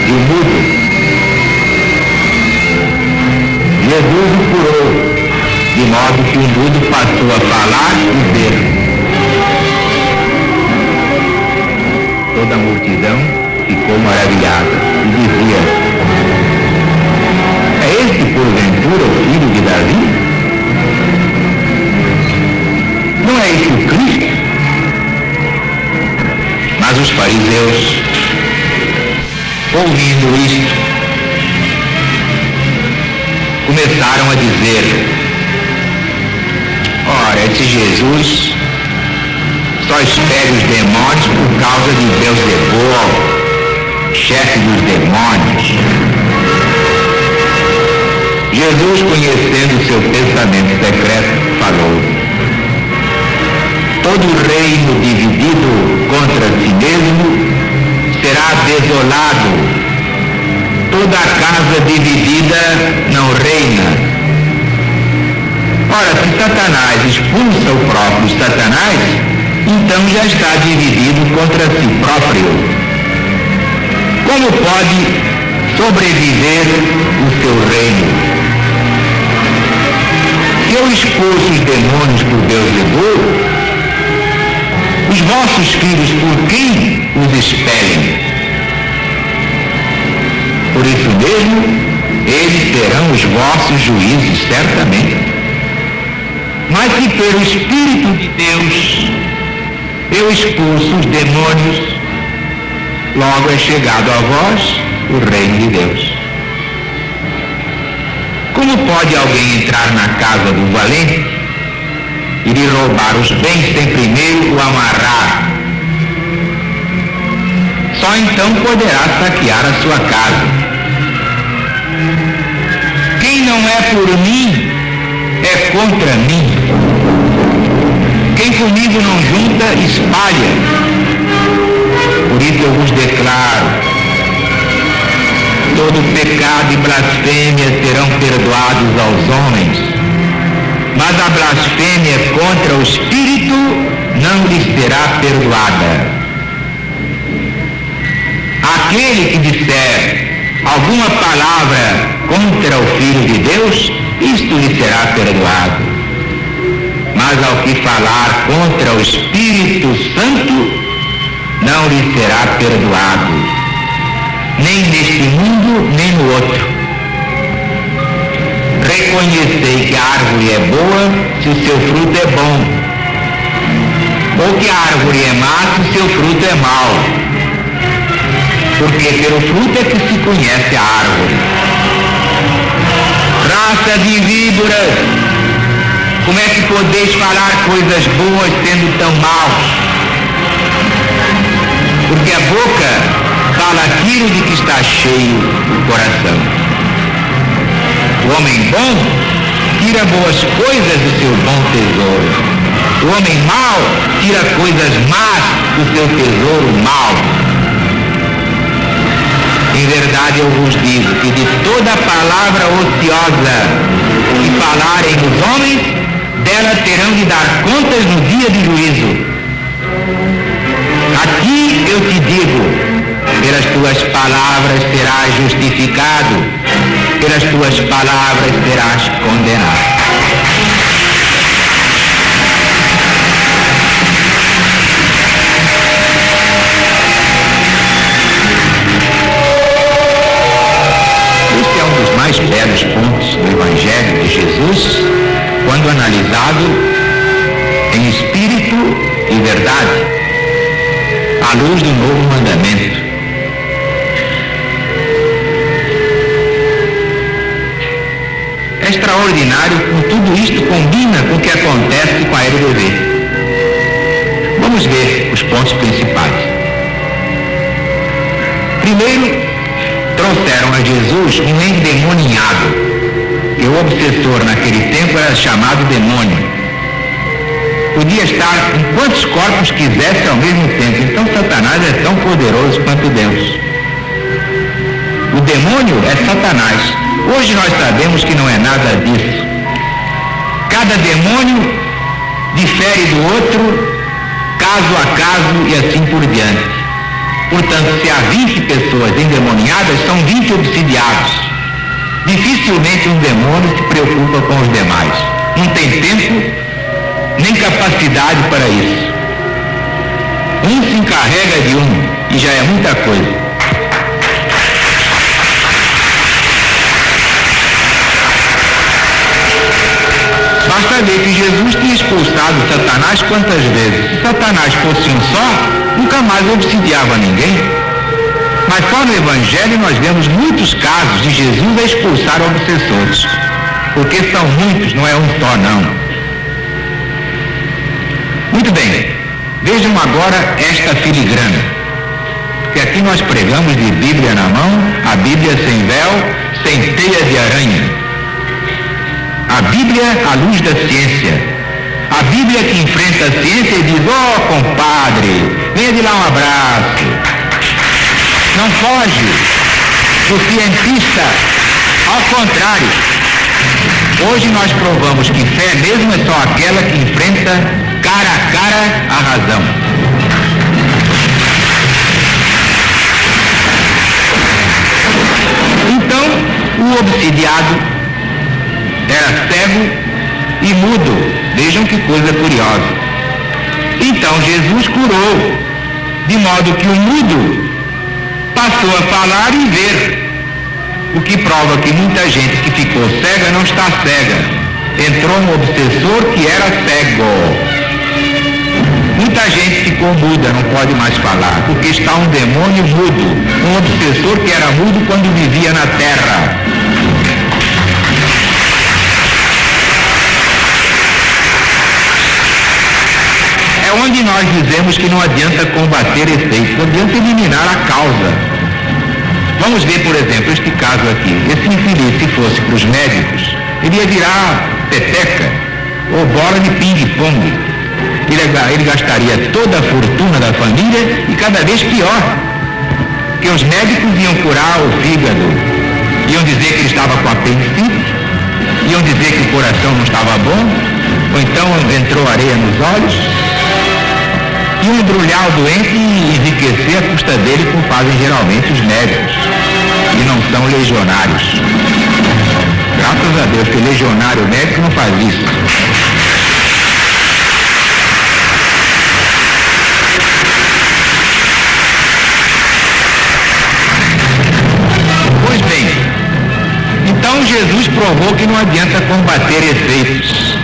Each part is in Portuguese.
e o mudo. Jesus o curou, de modo que o mudo passou a falar e ver. Toda a multidão ficou maravilhada e dizia: é este porventura o filho de Davi? Não é este o Cristo? Mas os fariseus, ouvindo isto, começaram a dizer: ora, esse Jesus só expele os demônios por causa de Beelzebul, chefe dos demônios. Jesus, conhecendo seu pensamento secreto, falou: todo reino dividido contra si mesmo será desolado, toda casa dividida não reina. Ora, se Satanás expulsa o próprio Satanás, então já está dividido contra si próprio. Como pode sobreviver o seu reino? Se eu expulso os demônios por Beelzebul, os vossos filhos por quem os expelem? Por isso mesmo, eles serão os vossos juízes, certamente. Mas se pelo Espírito de Deus eu expulso os demônios, logo é chegado a vós o reino de Deus. Como pode alguém entrar na casa do valente e lhe roubar os bens sem primeiro o amarrar? Só então poderá saquear a sua casa. Quem não é por mim é contra mim. Quem comigo não junta, espalha. Por isso eu vos declaro: todo pecado e blasfêmia serão perdoados aos homens, mas a blasfêmia contra o Espírito não lhes será perdoada. Aquele que disser alguma palavra contra o Filho de Deus, isto lhe será perdoado. Mas ao que falar contra o Espírito Santo, não lhe será perdoado, nem neste mundo, nem no outro. Reconhecei que a árvore é boa se o seu fruto é bom, ou que a árvore é má se o seu fruto é mau, porque pelo fruto é que se conhece a árvore. Raça de víboras, como é que podeis falar coisas boas sendo tão maus? Porque a boca fala aquilo de que está cheio o coração. O homem bom tira boas coisas do seu bom tesouro. O homem mau tira coisas más do seu tesouro mau. Em verdade eu vos digo que de toda palavra ociosa que falarem os homens, dela terão de dar contas no dia de juízo. Aqui eu te digo: pelas tuas palavras serás justificado, pelas tuas palavras serás condenado. Este é um dos mais belos pontos do Evangelho de Jesus, quando analisado em espírito e verdade, à luz do novo mandamento. É extraordinário como tudo isto combina com o que acontece com a LBV. Vamos ver os pontos principais. Primeiro, trouxeram a Jesus um endemoninhado. E o obsessor naquele tempo era chamado demônio. Podia estar em quantos corpos quisesse ao mesmo tempo. Então Satanás é tão poderoso quanto Deus. O demônio é Satanás. Hoje nós sabemos que não é nada disso. Cada demônio difere do outro, caso a caso e assim por diante. Portanto, se há 20 pessoas endemoniadas, são 20 obsidiados. Dificilmente um demônio se preocupa com os demais. Não tem tempo nem capacidade para isso. Um se encarrega de um e já é muita coisa. Basta ver que Jesus tinha expulsado Satanás quantas vezes. Se Satanás fosse um só, nunca mais obsidiava ninguém. Mas só no Evangelho nós vemos muitos casos de Jesus a expulsar obsessores. Porque são muitos, não é um só não. Muito bem, vejam agora esta filigrana. Que aqui nós pregamos de Bíblia na mão, a Bíblia sem véu, sem teia de aranha. A Bíblia à luz da ciência. A Bíblia que enfrenta a ciência e diz: ó, compadre, venha de lá um abraço. Não foge do cientista. Ao contrário, hoje nós provamos que fé mesmo é só aquela que enfrenta cara a cara a razão. Então, o obsidiado era cego e mudo. Vejam que coisa curiosa. Então Jesus curou, de modo que o mudo passou a falar e ver, o que prova que muita gente que ficou cega não está cega. Entrou um obsessor que era cego. Muita gente ficou muda, não pode mais falar, porque está um demônio mudo, um obsessor que era mudo quando vivia na terra. Onde nós dizemos que não adianta combater efeitos, adianta eliminar a causa. Vamos ver, por exemplo, este caso aqui. Esse infeliz, se fosse para os médicos, ele ia virar peteca ou bola de ping-pong. Ele gastaria toda a fortuna da família e cada vez pior. Porque os médicos iam curar o fígado, iam dizer que ele estava com apendicite, iam dizer que o coração não estava bom, ou então entrou areia nos olhos. E embrulhar o doente e enriquecer a custa dele, como fazem geralmente os médicos, e não são legionários. Graças a Deus que legionário médico não faz isso. Pois bem, então Jesus provou que não adianta combater efeitos,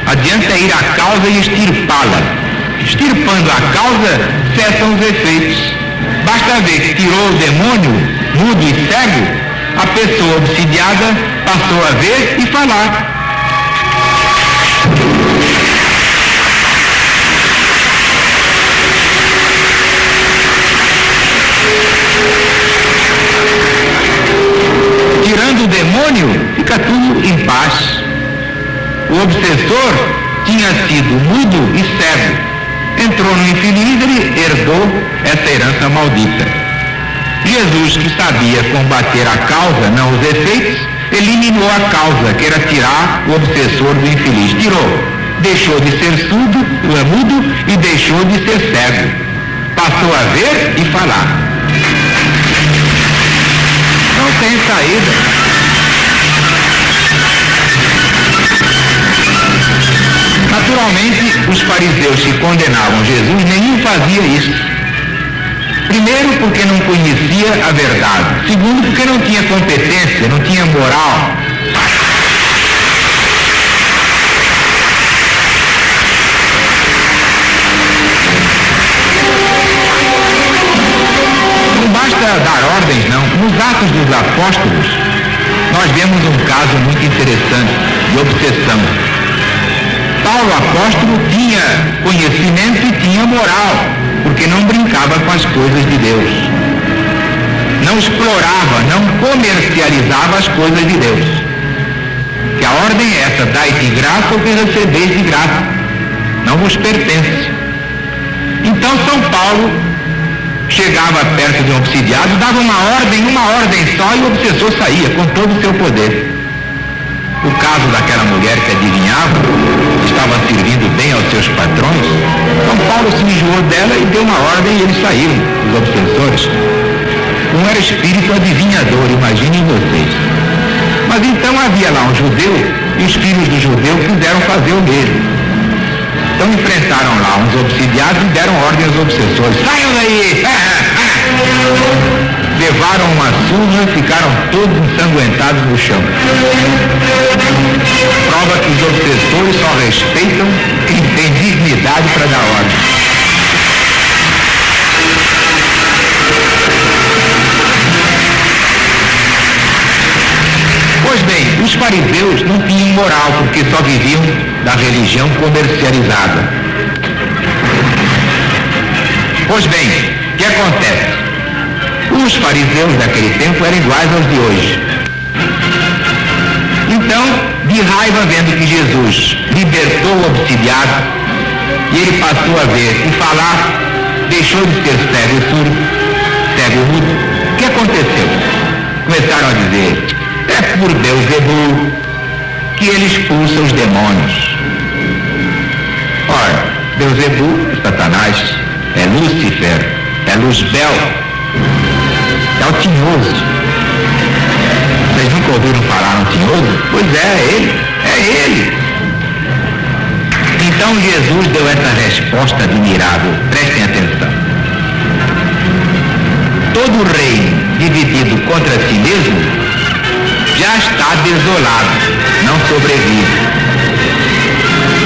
adianta ir à causa e extirpá-la. Extirpando a causa, cessam os efeitos. Basta ver que tirou o demônio, mudo e cego, a pessoa obsidiada passou a ver e falar. Tirando o demônio, fica tudo em paz. O obsessor tinha sido mudo e cego. Entrou no infeliz, ele herdou essa herança maldita. Jesus, que sabia combater a causa, não os efeitos, eliminou a causa, que era tirar o obsessor do infeliz. Tirou. Deixou de ser surdo, mudo, e deixou de ser cego. Passou a ver e falar. Não tem saída. Naturalmente, os fariseus que condenavam Jesus, nenhum fazia isso. Primeiro, porque não conhecia a verdade. Segundo, porque não tinha competência, não tinha moral. Não basta dar ordens, não. Nos Atos dos Apóstolos, nós vemos um caso muito interessante de obsessão. Paulo, apóstolo, tinha conhecimento e tinha moral, porque não brincava com as coisas de Deus. Não explorava, não comercializava as coisas de Deus. Que a ordem é essa: dai de graça o que recebeis de graça. Não vos pertence. Então São Paulo chegava perto de um obsidiado, dava uma ordem só, e o obsessor saía com todo o seu poder. o caso daquela mulher que adivinhava, estava servindo bem aos seus patrões, São Paulo se enjoou dela e deu uma ordem e eles saíram, os obsessores. Um era espírito adivinhador, imaginem vocês. Mas então havia lá um judeu e os filhos do judeu quiseram fazer o mesmo. Então enfrentaram lá uns obsidiados e deram ordem aos obsessores: saiam daí! Levaram uma surra e ficaram todos ensanguentados no chão. Prova que os obsessores só respeitam quem tem dignidade para dar ordem. Pois bem, os fariseus não tinham moral porque só viviam da religião comercializada. Pois bem, o que acontece? Os fariseus daquele tempo eram iguais aos de hoje. Então, de raiva vendo que Jesus libertou o obsidiado e ele passou a ver e falar, deixou de ser cego e surdo, cego e mudo, o que aconteceu? Começaram a dizer: é por Beelzebul que ele expulsa os demônios. Ora, Beelzebul é Satanás, é Lúcifer, é Luzbel, é o tinhoso. Vocês nunca ouviram falar no tinhoso? Pois é ele, é ele. Então Jesus deu essa resposta admirável, prestem atenção. Todo reino dividido contra si mesmo já está desolado, não sobrevive.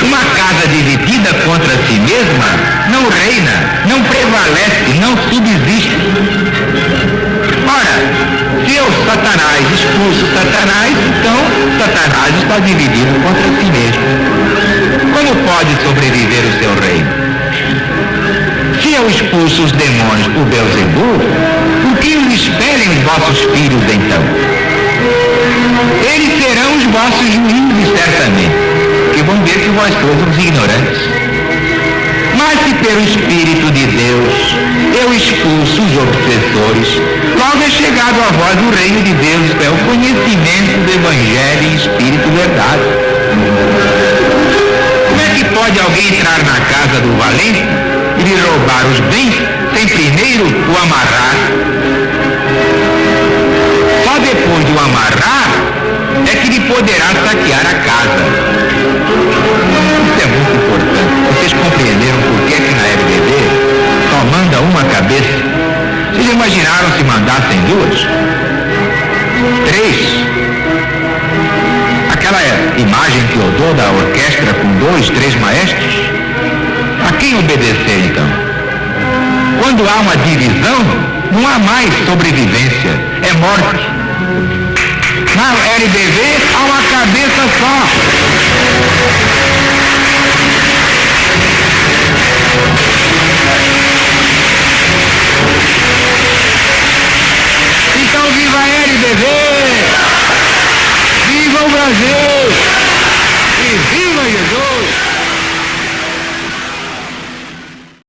Uma casa dividida contra si mesma não reina, não prevalece, não subsiste. Ora, se eu, Satanás, expulso Satanás, então Satanás está dividido contra si mesmo. Como pode sobreviver o seu reino? Se eu expulso os demônios por Beelzebul, o que lhes esperem os vossos filhos então? Eles serão os vossos juízes, certamente, que vão ver que vós sois uns ignorantes. Mas se pelo Espírito de Deus eu expulso os obsessores, logo é chegado a vós o reino de Deus, é o conhecimento do Evangelho em Espírito e verdade. Como é que pode alguém entrar na casa do valente e lhe roubar os bens sem primeiro o amarrar? Só depois de o amarrar é que lhe poderá saquear a casa. Isso é muito importante. Vocês compreenderam por que na RBD só manda uma cabeça? Vocês imaginaram se mandassem duas? Três? Aquela imagem que eu dou da orquestra com 2, 3 maestros? A quem obedecer então? Quando há uma divisão, não há mais sobrevivência, é morte. Na LBV há uma cabeça só.